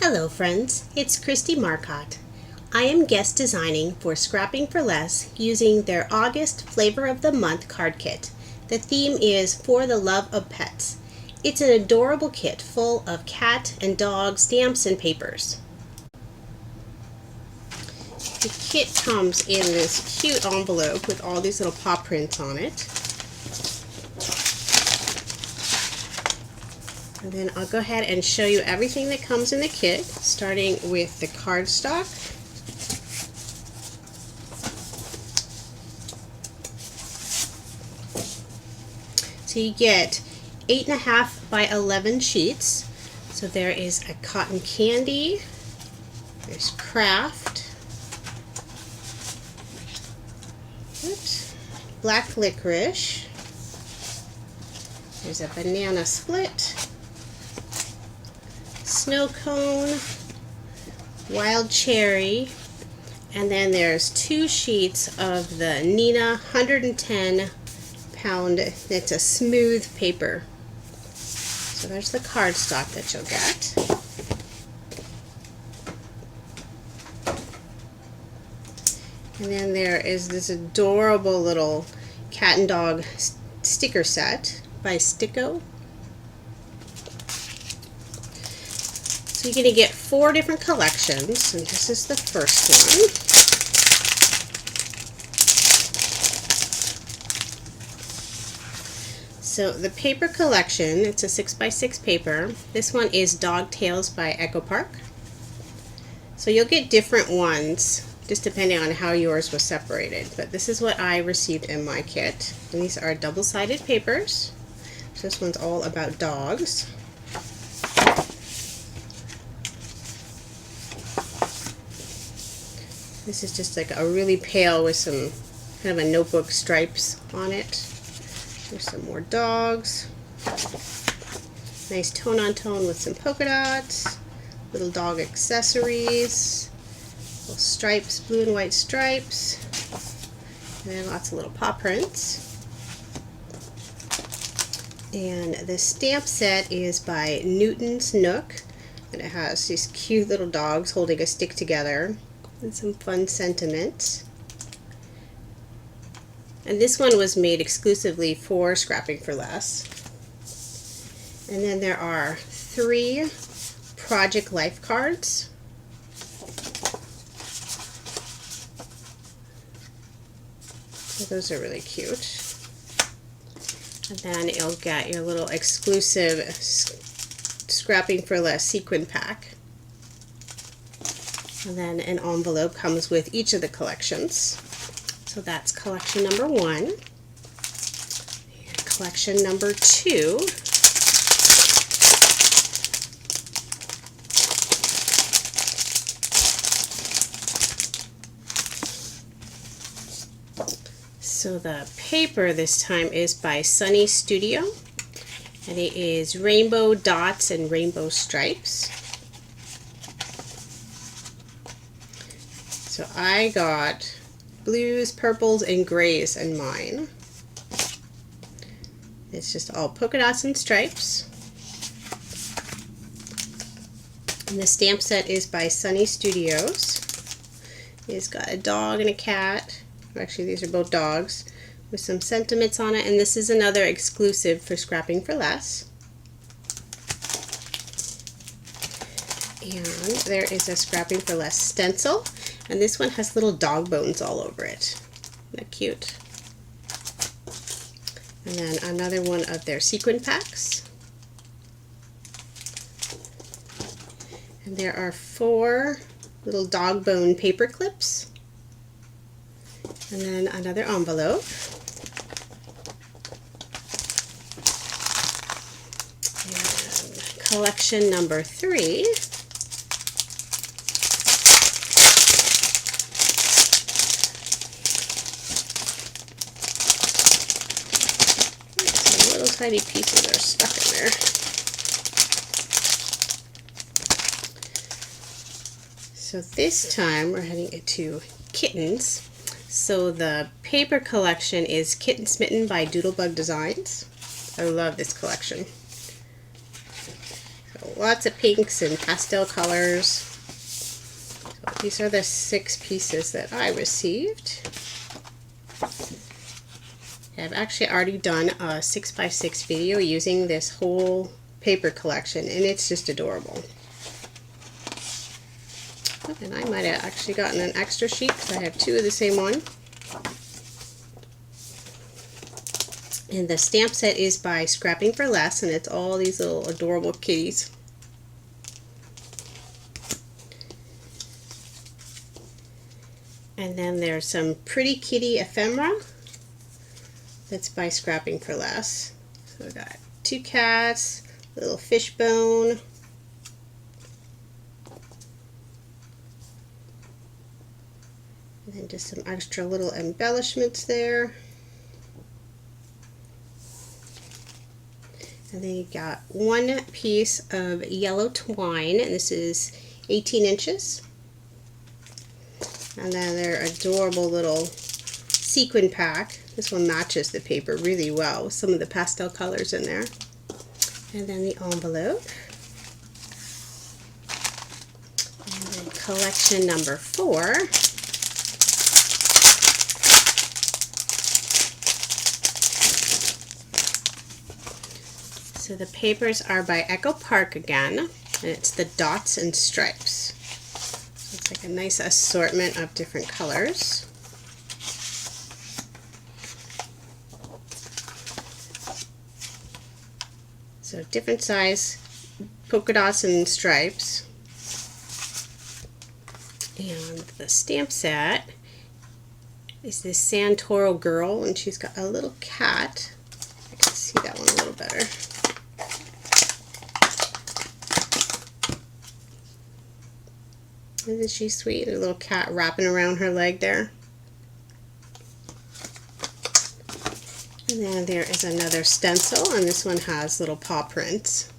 Hello friends, it's Kristie Marcotte. I am guest designing for Scrapping for Less using their August Flavor of the Month card kit. The theme is For the Love of Pets. It's an adorable kit full of cat and dog stamps and papers. The kit comes in this cute envelope with all these little paw prints on it. And then I'll go ahead and show you everything that comes in the kit, starting with the cardstock. So you get 8.5 by 11 sheets. So there is a cotton candy, there's craft, black licorice, there's a banana split, snow cone, wild cherry, and then there's 2 sheets of the Nina 110 pound, it's a smooth paper. So there's the cardstock that you'll get. And then there is this adorable little cat and dog sticker set by Sticko. So you're going to get 4 different collections, and this is the first one. So the paper collection, it's a 6x6 paper. This one is Dog Tales by Echo Park. So you'll get different ones, just depending on how yours was separated. But this is what I received in my kit. And these are double-sided papers. So this one's all about dogs. This is just like a really pale with some kind of a notebook stripes on it. There's some more dogs. Nice tone-on-tone with some polka dots. Little dog accessories. Little stripes, blue and white stripes. And then lots of little paw prints. And the stamp set is by Newton's Nook. And it has these cute little dogs holding a stick together. And some fun sentiments. And this one was made exclusively for Scrapping for Less. And then there are 3 Project Life cards. So those are really cute. And then you'll get your little exclusive Scrapping for Less sequin pack. And then an envelope comes with each of the collections. So that's collection number 1. And collection number 2. So the paper this time is by Sunny Studio. And it is rainbow dots and rainbow stripes. So I got blues, purples, and grays in mine. It's just all polka dots and stripes. And the stamp set is by Sunny Studios. It's got a dog and a cat. Actually, these are both dogs with some sentiments on it. And this is another exclusive for Scrapping for Less. And there is a Scrapping for Less stencil. And this one has little dog bones all over it. Isn't that cute? And then another one of their sequin packs. And there are 4 little dog bone paper clips. And then another envelope. And collection number 3. Tiny pieces are stuck in there. So this time we're heading into kittens. So the paper collection is Kitten Smitten by Doodlebug Designs. I love this collection. So have lots of pinks and pastel colors. So these are the 6 pieces that I received. I've actually already done a 6x6 video using this whole paper collection, and it's just adorable. Oh, and I might have actually gotten an extra sheet because I have 2 of the same one. And the stamp set is by Scrapping for Less, and it's all these little adorable kitties. And then there's some Pretty Kitty ephemera. That's by Scrapping for Less. So we got 2 cats, a little fishbone, and then just some extra little embellishments there. And then you got 1 piece of yellow twine, and this is 18 inches. And then their adorable little sequin pack. This one matches the paper really well with some of the pastel colors in there. And then the envelope. And then collection number 4. So the papers are by Echo Park again, and it's the Dots and Stripes. So it's like a nice assortment of different colors. So different size polka dots and stripes. And the stamp set is this Santoro girl, and she's got a little cat. I can see that one a little better. Isn't she sweet? A little cat wrapping around her leg there. And then there is another stencil, and this one has little paw prints.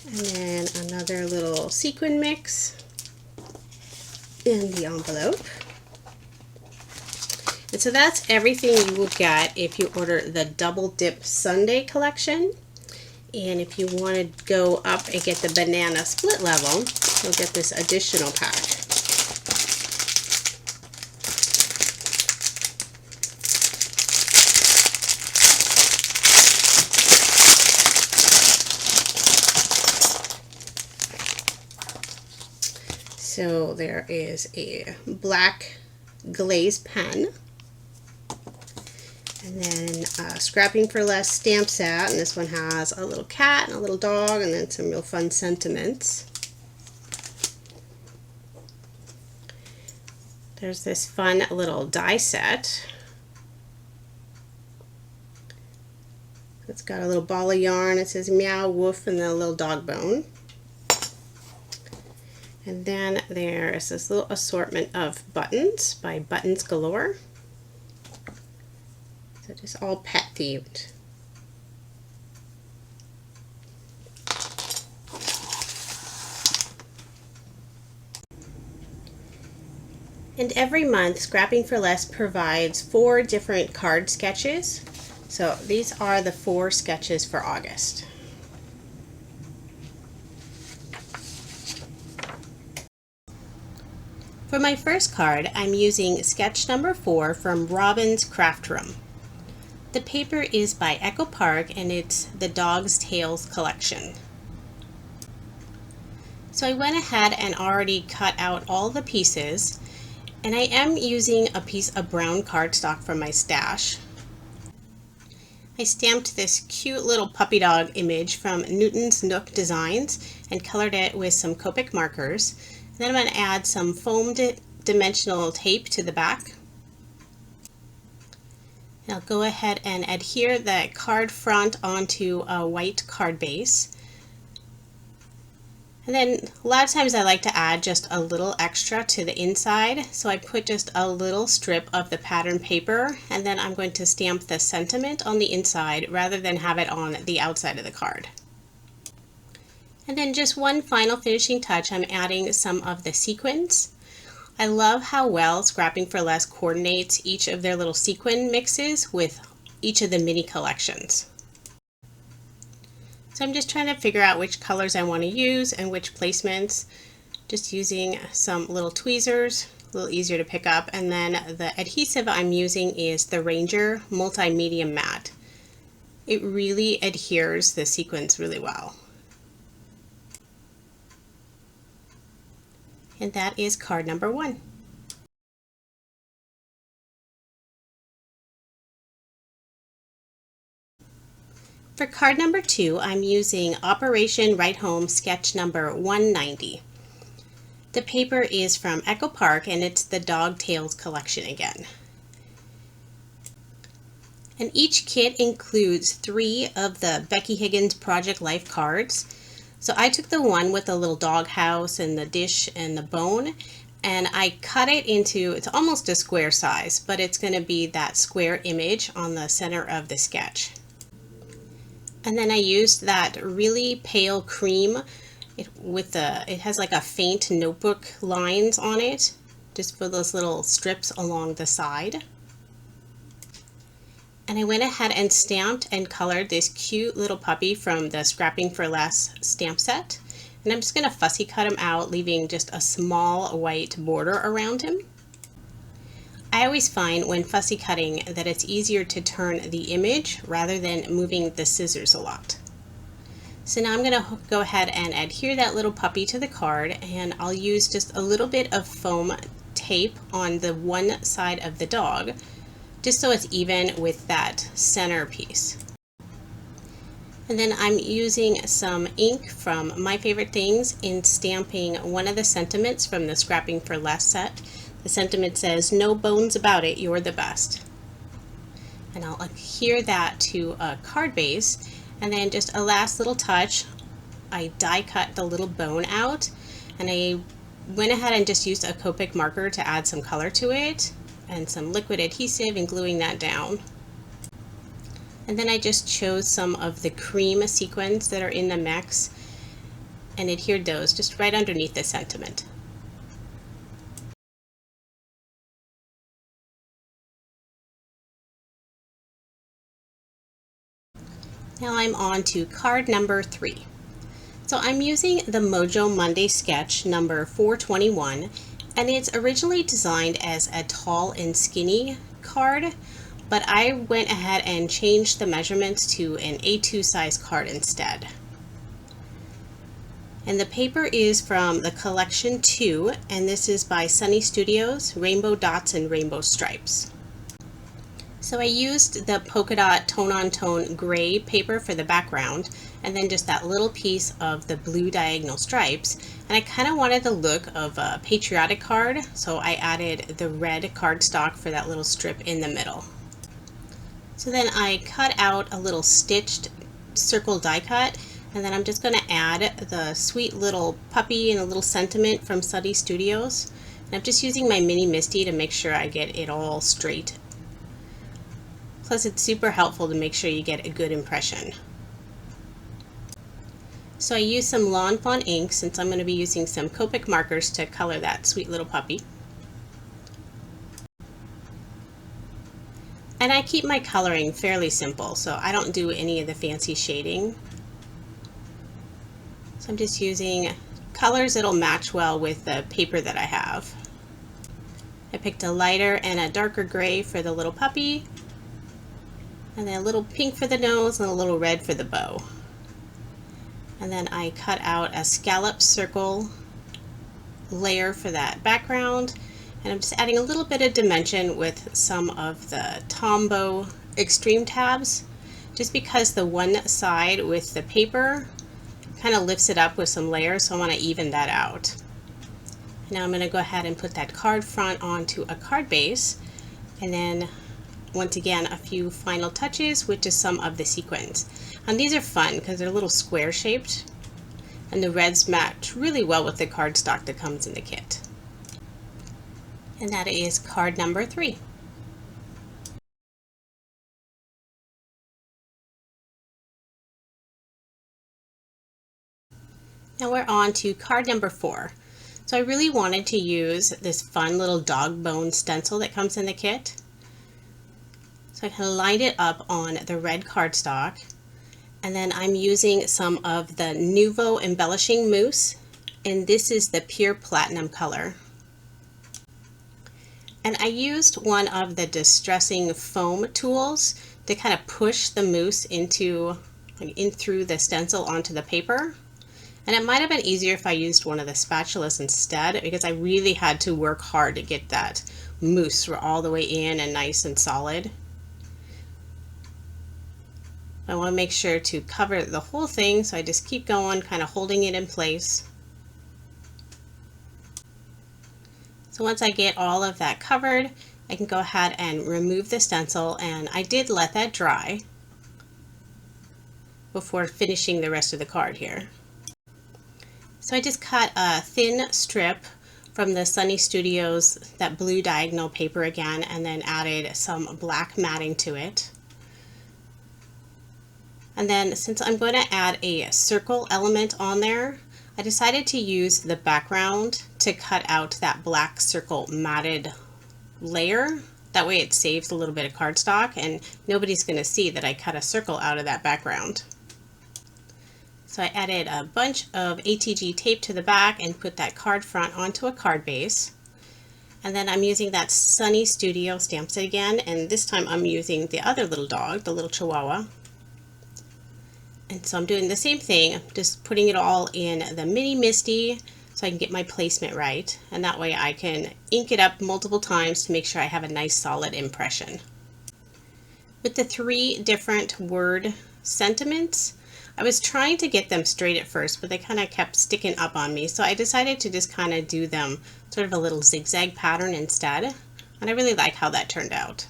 And then another little sequin mix in the envelope. And so that's everything you will get if you order the Double Dip Sunday collection. And if you want to go up and get the banana split level, you'll get this additional pack. So there is a black glaze pen, and then Scrapping for Less stamp set, and this one has a little cat and a little dog, and then some real fun sentiments. There's this fun little die set. It's got a little ball of yarn. It says meow, woof, and then a little dog bone. And then there is this little assortment of buttons by Buttons Galore. So just all pet themed. And every month, Scrapping for Less provides 4 different card sketches. So these are the 4 sketches for August. For my first card, I'm using sketch number 4 from Robin's Craft Room. The paper is by Echo Park, and it's the Dog's Tales collection. So I went ahead and already cut out all the pieces, and I am using a piece of brown cardstock from my stash. I stamped this cute little puppy dog image from Newton's Nook Designs and colored it with some Copic markers. Then I'm going to add some foamed dimensional tape to the back. And I'll go ahead and adhere the card front onto a white card base. And then a lot of times I like to add just a little extra to the inside. So I put just a little strip of the pattern paper, and then I'm going to stamp the sentiment on the inside rather than have it on the outside of the card. And then just one final finishing touch, I'm adding some of the sequins. I love how well Scrapping for Less coordinates each of their little sequin mixes with each of the mini collections. So I'm just trying to figure out which colors I want to use and which placements. Just using some little tweezers, a little easier to pick up. And then the adhesive I'm using is the Ranger Multi-Medium Matte. It really adheres the sequins really well. And that is card number 1. For card number 2, I'm using Operation Right Home sketch number 190. The paper is from Echo Park and it's the Dog Tales collection again. And each kit includes 3 of the Becky Higgins Project Life cards. So I took the one with the little dog house and the dish and the bone, and I cut it into, it's almost a square size, but it's going to be that square image on the center of the sketch. And then I used that really pale cream it has like a faint notebook lines on it, just for those little strips along the side. And I went ahead and stamped and colored this cute little puppy from the Scrapping for Less stamp set. And I'm just going to fussy cut him out, leaving just a small white border around him. I always find when fussy cutting that it's easier to turn the image rather than moving the scissors a lot. So now I'm going to go ahead and adhere that little puppy to the card, and I'll use just a little bit of foam tape on the one side of the dog, just so it's even with that center piece. And then I'm using some ink from My Favorite Things in stamping one of the sentiments from the Scrapping for Less set. The sentiment says, "No bones about it, you're the best." And I'll adhere that to a card base, and then just a last little touch, I die cut the little bone out, and I went ahead and just used a Copic marker to add some color to it, and some liquid adhesive and gluing that down. And then I just chose some of the cream sequins that are in the mix and adhered those just right underneath the sentiment. Now I'm on to card number 3. So I'm using the Mojo Monday sketch number 421, and it's originally designed as a tall and skinny card, but I went ahead and changed the measurements to an A2 size card instead. And the paper is from the collection 2, and this is by Sunny Studios, Rainbow Dots and Rainbow Stripes. So I used the polka dot tone-on-tone gray paper for the background, and then just that little piece of the blue diagonal stripes. And I kind of wanted the look of a patriotic card, so I added the red cardstock for that little strip in the middle. So then I cut out a little stitched circle die cut, and then I'm just going to add the sweet little puppy and a little sentiment from Sunny Studios. And I'm just using my mini Misty to make sure I get it all straight. Plus it's super helpful to make sure you get a good impression. So I used some Lawn Fawn ink since I'm going to be using some Copic markers to color that sweet little puppy. And I keep my coloring fairly simple, so I don't do any of the fancy shading. So I'm just using colors that'll match well with the paper that I have. I picked a lighter and a darker gray for the little puppy, and then a little pink for the nose and a little red for the bow. And then I cut out a scallop circle layer for that background, and I'm just adding a little bit of dimension with some of the Tombow extreme tabs, just because the one side with the paper kind of lifts it up with some layers, so I want to even that out. Now I'm going to go ahead and put that card front onto a card base, and then once again a few final touches with just some of the sequins. And these are fun because they're a little square shaped, and the reds match really well with the cardstock that comes in the kit. And that is card number 3. Now we're on to card number 4. So I really wanted to use this fun little dog bone stencil that comes in the kit. So I kind of lined it up on the red cardstock, And then I'm using some of the Nuvo embellishing mousse, and this is the pure platinum color. And I used one of the distressing foam tools to kind of push the mousse in through the stencil onto the paper. And it might have been easier if I used one of the spatulas instead, because I really had to work hard to get that mousse all the way in and nice and solid. I want to make sure to cover the whole thing, so I just keep going, kind of holding it in place. So once I get all of that covered, I can go ahead and remove the stencil, and I did let that dry before finishing the rest of the card here. So I just cut a thin strip from the Sunny Studios, that blue diagonal paper again, and then added some black matting to it. And then since I'm going to add a circle element on there, I decided to use the background to cut out that black circle matted layer. That way it saves a little bit of cardstock and nobody's going to see that I cut a circle out of that background. So I added a bunch of ATG tape to the back and put that card front onto a card base. And then I'm using that Sunny Studio stamp set again, and this time I'm using the other little dog, the little Chihuahua. And so I'm doing the same thing, I'm just putting it all in the Mini Misty so I can get my placement right, and that way I can ink it up multiple times to make sure I have a nice solid impression. With the 3 different word sentiments, I was trying to get them straight at first, but they kind of kept sticking up on me, so I decided to just kind of do them sort of a little zigzag pattern instead, and I really like how that turned out.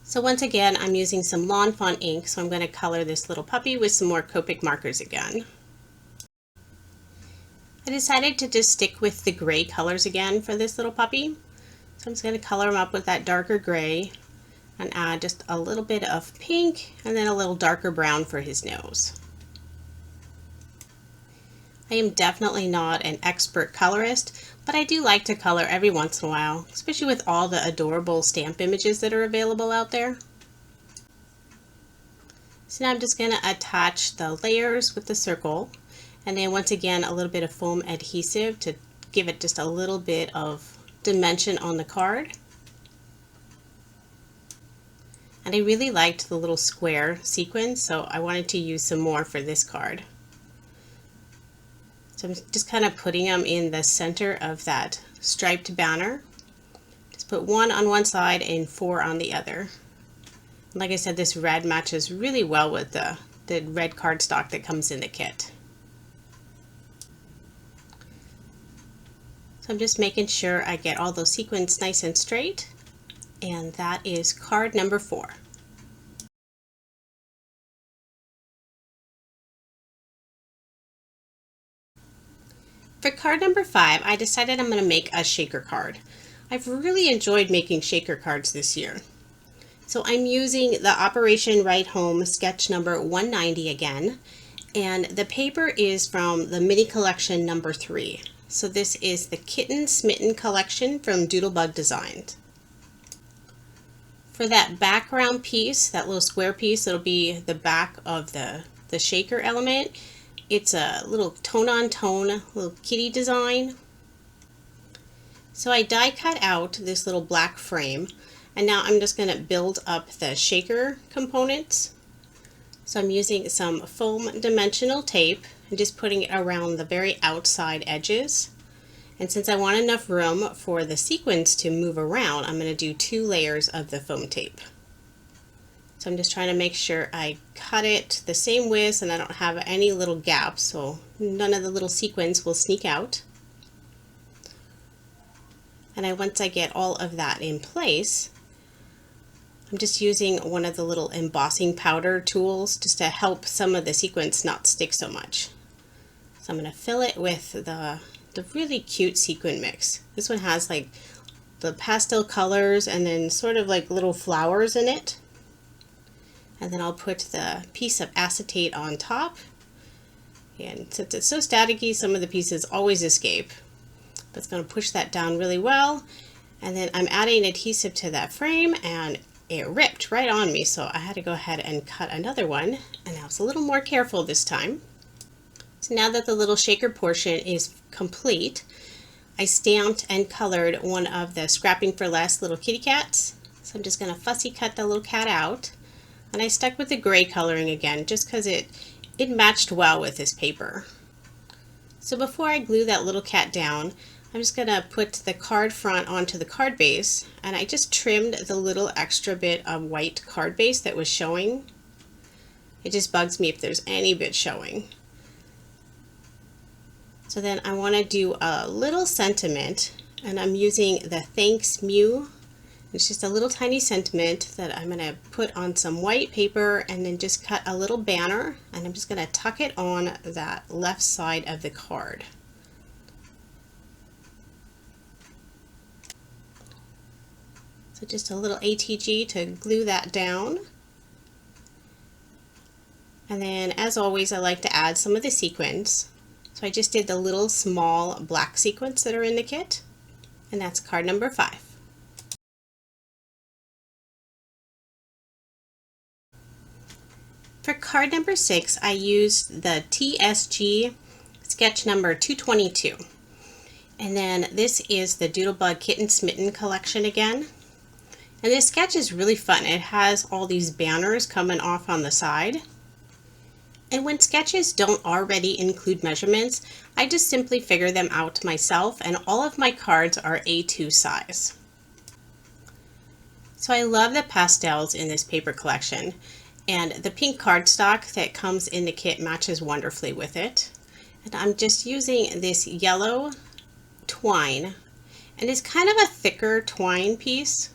So once again, I'm using some Lawn Fawn ink, so I'm going to color this little puppy with some more Copic markers again. I decided to just stick with the gray colors again for this little puppy. So I'm just going to color him up with that darker gray and add just a little bit of pink and then a little darker brown for his nose. I am definitely not an expert colorist, but I do like to color every once in a while, especially with all the adorable stamp images that are available out there. So now I'm just going to attach the layers with the circle, and then once again a little bit of foam adhesive to give it just a little bit of dimension on the card. And I really liked the little square sequins, so I wanted to use some more for this card. So I'm just kind of putting them in the center of that striped banner. Just put 1 on one side and 4 on the other. Like I said, this red matches really well with the red cardstock that comes in the kit. So I'm just making sure I get all those sequins nice and straight. And that is card number 4. For card number 5, I decided I'm going to make a shaker card. I've really enjoyed making shaker cards this year. So I'm using the Operation Ride Home sketch number 190 again, and the paper is from the mini collection number 3. So this is the Kitten Smitten collection from Doodlebug Designs. For that background piece, that little square piece, it'll be the back of the shaker element. It's a little tone-on-tone little kitty design. So I die cut out this little black frame, and now I'm just going to build up the shaker components. So I'm using some foam dimensional tape and just putting it around the very outside edges. And since I want enough room for the sequins to move around, I'm going to do 2 layers of the foam tape. So I'm just trying to make sure I cut it the same width and I don't have any little gaps, so none of the little sequins will sneak out. And once I get all of that in place, I'm just using one of the little embossing powder tools just to help some of the sequins not stick so much. So I'm going to fill it with the really cute sequin mix. This one has like the pastel colors and then sort of like little flowers in it. And then I'll put the piece of acetate on top. And since it's so staticky, some of the pieces always escape. But it's going to push that down really well. And then I'm adding adhesive to that frame, and it ripped right on me, so I had to go ahead and cut another one, and I was a little more careful this time. So now that the little shaker portion is complete, I stamped and colored one of the Scrapping for Less little kitty cats. So I'm just going to fussy cut the little cat out. And I stuck with the gray coloring again just because it matched well with this paper. So before I glue that little cat down, I'm just going to put the card front onto the card base, and I just trimmed the little extra bit of white card base that was showing. It just bugs me if there's any bit showing. So then I want to do a little sentiment, and I'm using the Thanks Mew. It's just a little tiny sentiment that I'm going to put on some white paper and then just cut a little banner, and I'm just going to tuck it on that left side of the card. So just a little ATG to glue that down. And then, as always, I like to add some of the sequins. So I just did the little small black sequins that are in the kit, and that's card number 5. For card number 6, I used the TSG sketch number 222. And then this is the Doodlebug Kitten Smitten collection again. And this sketch is really fun. It has all these banners coming off on the side. And when sketches don't already include measurements, I just simply figure them out myself, and all of my cards are A2 size. So I love the pastels in this paper collection, and the pink cardstock that comes in the kit matches wonderfully with it. And I'm just using this yellow twine, and it's kind of a thicker twine piece.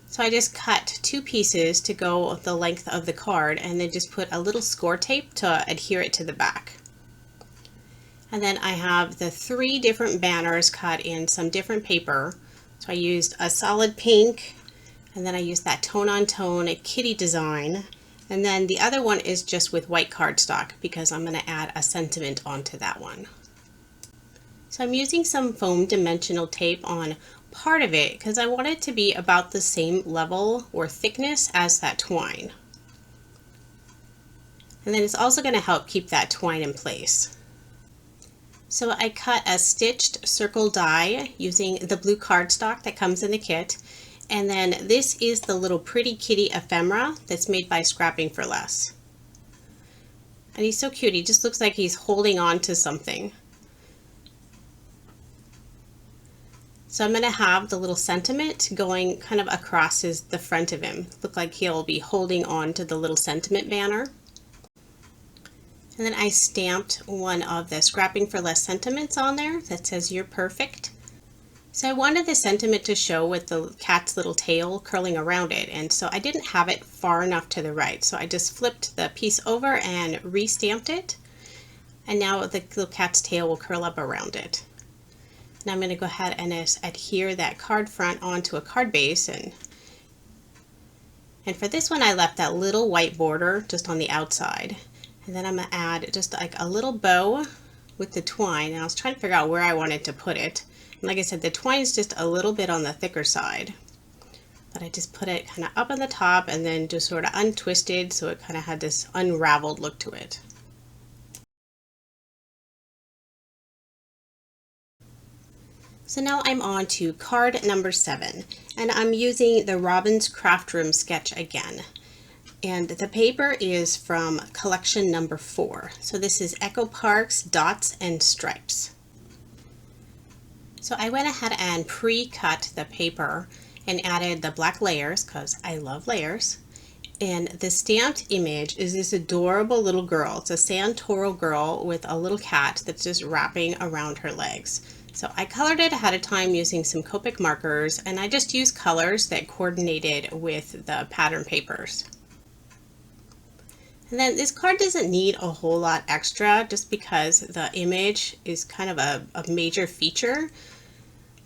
So I just cut 2 pieces to go the length of the card, and then just put a little score tape to adhere it to the back. And then I have the 3 different banners cut in some different paper. So I used a solid pink, and then I used that tone-on-tone kitty design. And then the other one is just with white cardstock because I'm going to add a sentiment onto that one. So I'm using some foam dimensional tape on part of it because I want it to be about the same level or thickness as that twine. And then it's also going to help keep that twine in place. So I cut a stitched circle die using the blue cardstock that comes in the kit. And then this is the little pretty kitty ephemera that's made by Scrapping for Less. And he's so cute. He just looks like he's holding on to something. So I'm going to have the little sentiment going kind of across the front of him. Look like he'll be holding on to the little sentiment banner. And then I stamped one of the Scrapping for Less sentiments on there that says "You're perfect." So I wanted the sentiment to show with the cat's little tail curling around it, and so I didn't have it far enough to the right. So I just flipped the piece over and re-stamped it. And now the little cat's tail will curl up around it. Now I'm going to go ahead and adhere that card front onto a card base, and for this one I left that little white border just on the outside, and then I'm going to add just like a little bow with the twine, and I was trying to figure out where I wanted to put it, and like I said, the twine is just a little bit on the thicker side, but I just put it kind of up on the top and then just sort of untwisted so it kind of had this unraveled look to it. So now I'm on to card number 7, and I'm using the Robin's Craft Room sketch again. And the paper is from collection number 4. So this is Echo Park's Dots and Stripes. So I went ahead and pre-cut the paper and added the black layers because I love layers. And the stamped image is this adorable little girl. It's a Santoro girl with a little cat that's just wrapping around her legs. So I colored it ahead of time using some Copic markers, and I just used colors that coordinated with the pattern papers. And then this card doesn't need a whole lot extra just because the image is kind of a major feature.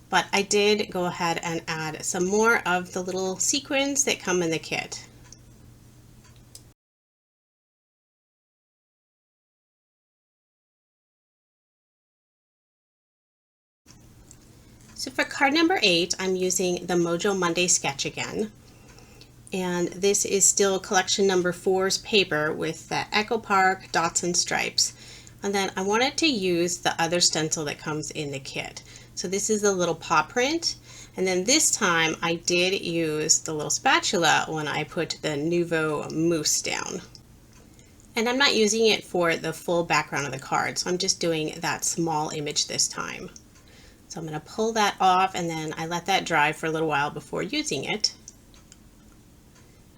But I did go ahead and add some more of the little sequins that come in the kit. So for card number 8, I'm using the Mojo Monday sketch again. And this is still collection number 4's paper with the Echo Park dots and stripes. And then I wanted to use the other stencil that comes in the kit. So this is the little paw print. And then this time I did use the little spatula when I put the Nouveau mousse down. And I'm not using it for the full background of the card, so I'm just doing that small image this time. So I'm going to pull that off, and then I let that dry for a little while before using it.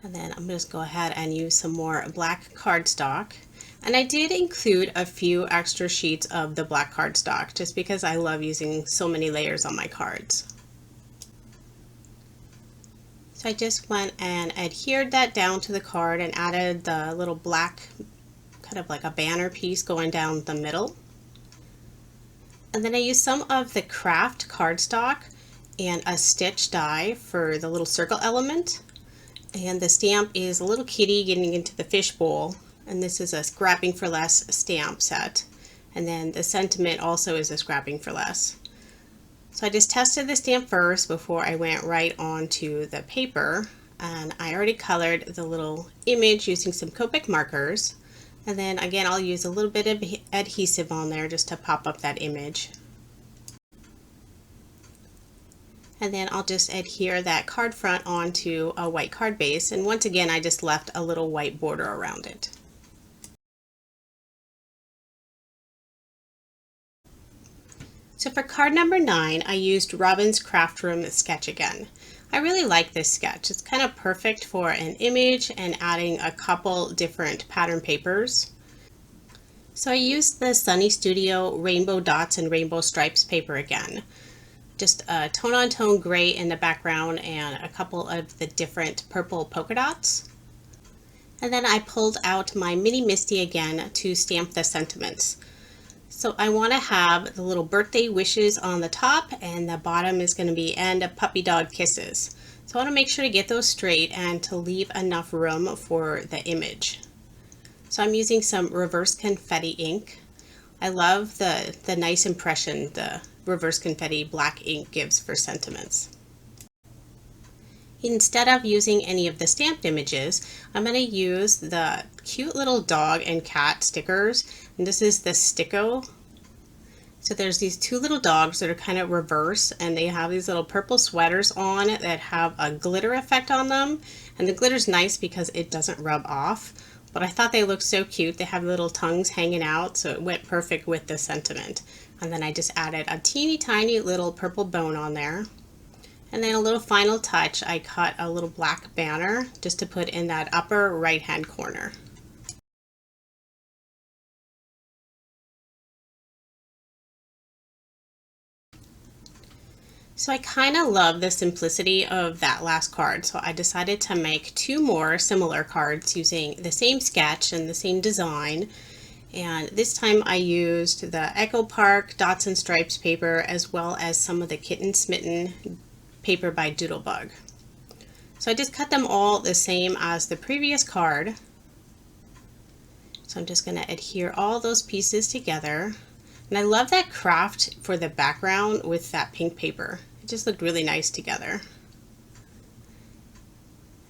And then I'm just going to go ahead and use some more black cardstock. And I did include a few extra sheets of the black cardstock just because I love using so many layers on my cards. So I just went and adhered that down to the card and added the little black, kind of like a banner piece going down the middle. And then I used some of the craft cardstock and a stitch die for the little circle element. And the stamp is a little kitty getting into the fishbowl, and this is a scrapping for less stamp set. And then the sentiment also is a scrapping for less. So I just tested the stamp first before I went right on to the paper, and I already colored the little image using some Copic markers. And then again, I'll use a little bit of adhesive on there just to pop up that image. And then I'll just adhere that card front onto a white card base, and once again I just left a little white border around it. So for card number 9, I used Robin's Craft Room sketch again. I really like this sketch. It's kind of perfect for an image and adding a couple different pattern papers. So I used the Sunny Studio Rainbow Dots and Rainbow Stripes paper again. Just a tone-on-tone gray in the background and a couple of the different purple polka dots. And then I pulled out my Mini Misty again to stamp the sentiments. So I want to have the little birthday wishes on the top, and the bottom is going to be "and puppy dog kisses." So I want to make sure to get those straight and to leave enough room for the image. So I'm using some reverse confetti ink. I love the nice impression the reverse confetti black ink gives for sentiments. Instead of using any of the stamped images, I'm going to use the cute little dog and cat stickers, and this is the Sticko. So there's these two little dogs that are kind of reverse, and they have these little purple sweaters on that have a glitter effect on them, and the glitter's nice because it doesn't rub off, but I thought they looked so cute. They have little tongues hanging out, so it went perfect with the sentiment. And then I just added a teeny tiny little purple bone on there. And then a little final touch, I cut a little black banner just to put in that upper right hand corner. So I kind of love the simplicity of that last card, so I decided to make 2 more similar cards using the same sketch and the same design. And this time I used the Echo Park Dots and Stripes paper as well as some of the Kitten Smitten paper by Doodlebug. So I just cut them all the same as the previous card. So I'm just going to adhere all those pieces together. And I love that craft for the background with that pink paper. It just looked really nice together.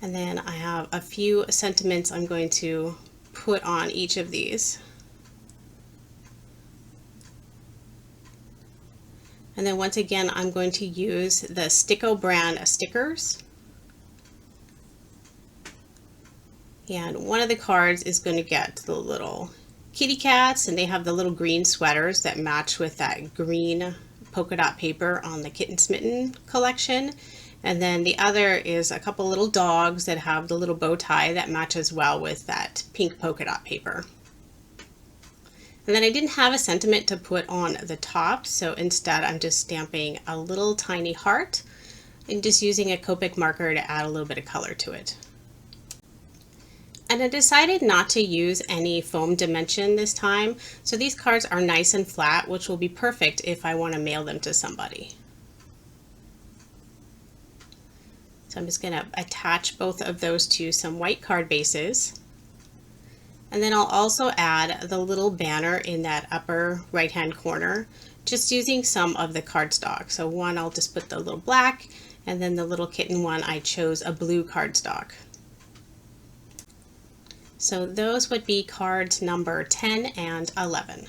And then I have a few sentiments I'm going to put on each of these. And then once again, I'm going to use the Sticko brand stickers. And one of the cards is going to get the little kitty cats, and they have the little green sweaters that match with that green polka dot paper on the Kitten Smitten collection. And then the other is a couple little dogs that have the little bow tie that matches well with that pink polka dot paper. And then I didn't have a sentiment to put on the top, so instead I'm just stamping a little tiny heart and just using a Copic marker to add a little bit of color to it. And I decided not to use any foam dimension this time, so these cards are nice and flat, which will be perfect if I want to mail them to somebody. So I'm just going to attach both of those to some white card bases. And then I'll also add the little banner in that upper right hand corner, just using some of the cardstock. So one, I'll just put the little black, and then the little kitten one, I chose a blue cardstock. So those would be cards number 10 and 11.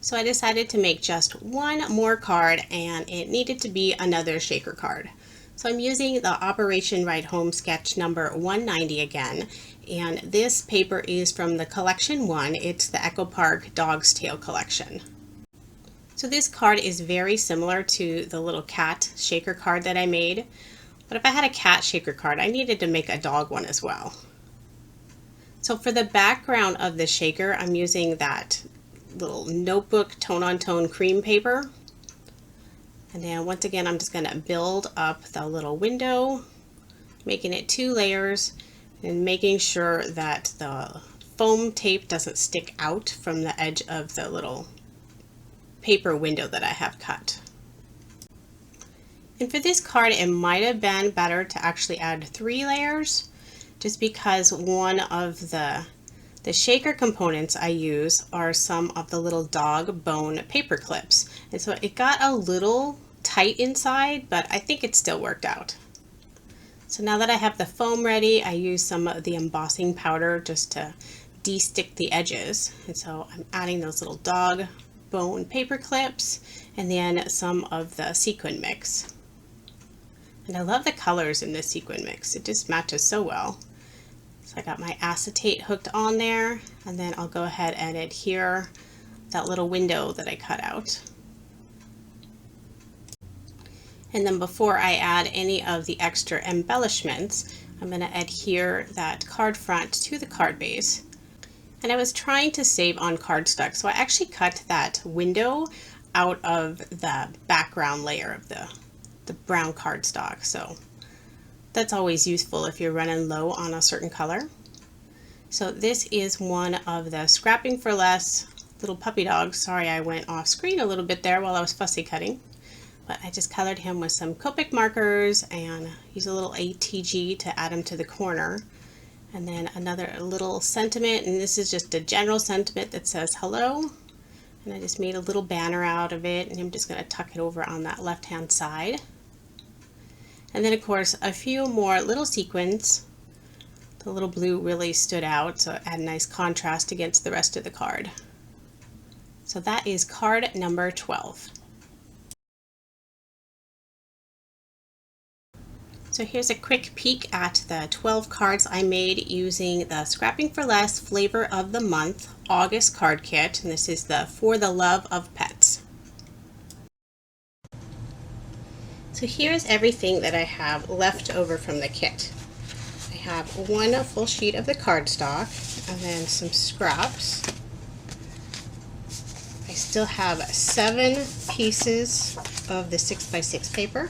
So I decided to make just one more card, and it needed to be another shaker card. So I'm using the Operation Ride Home sketch number 190 again, and this paper is from the collection 1. It's the Echo Park Dog's Tale collection. So this card is very similar to the little cat shaker card that I made, but if I had a cat shaker card, I needed to make a dog one as well. So for the background of the shaker, I'm using that little notebook tone-on-tone cream paper. And then once again, I'm just going to build up the little window, making it 2 layers and making sure that the foam tape doesn't stick out from the edge of the little paper window that I have cut. And for this card, it might have been better to actually add 3 layers, just because one of the shaker components I use are some of the little dog bone paper clips. And so it got a little tight inside, but I think it still worked out. So now that I have the foam ready, I use some of the embossing powder just to de-stick the edges. And so I'm adding those little dog bone paper clips and then some of the sequin mix. And I love the colors in this sequin mix. It just matches so well. So I got my acetate hooked on there, and then I'll go ahead and adhere that little window that I cut out. And then before I add any of the extra embellishments, I'm going to adhere that card front to the card base. And I was trying to save on cardstock, so I actually cut that window out of the background layer of the brown cardstock. So that's always useful if you're running low on a certain color. So this is one of the Scrapping for Less little puppy dogs. Sorry, I went off screen a little bit there while I was fussy cutting. But I just colored him with some Copic markers and use a little ATG to add him to the corner. And then another little sentiment, and this is just a general sentiment that says hello. And I just made a little banner out of it, and I'm just going to tuck it over on that left-hand side. And then of course a few more little sequins. The little blue really stood out, so it had a nice contrast against the rest of the card. So that is card number 12. So here's a quick peek at the 12 cards I made using the Scrapping for Less Flavor of the Month August card kit, and this is the For the Love of Pets. So here's everything that I have left over from the kit. I have one full sheet of the cardstock and then some scraps. I still have 7 pieces of the 6x6 paper.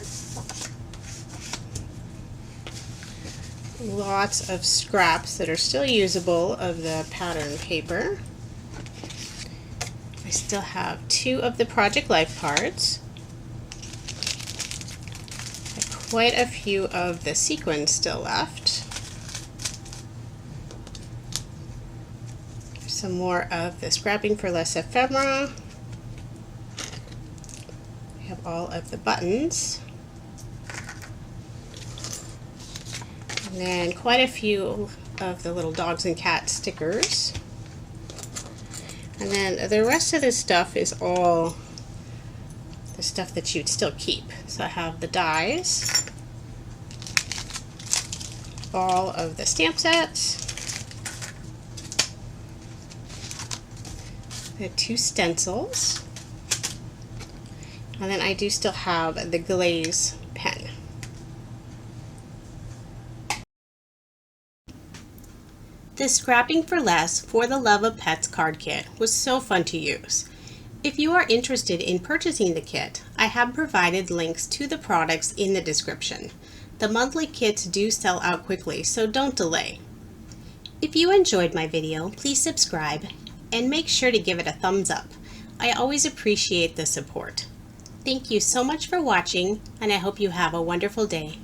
Lots of scraps that are still usable of the pattern paper. I still have 2 of the Project Life cards. Quite a few of the sequins still left. Some more of the Scrapping for Less ephemera. We have all of the buttons. And then quite a few of the little dogs and cats stickers. And then the rest of this stuff is all the stuff that you'd still keep. So I have the dies, all of the stamp sets, the 2 stencils, and then I do still have the glaze pen. This Scrapping for Less For the Love of Pets card kit was so fun to use. If you are interested in purchasing the kit, I have provided links to the products in the description. The monthly kits do sell out quickly, so don't delay. If you enjoyed my video, please subscribe and make sure to give it a thumbs up. I always appreciate the support. Thank you so much for watching, and I hope you have a wonderful day.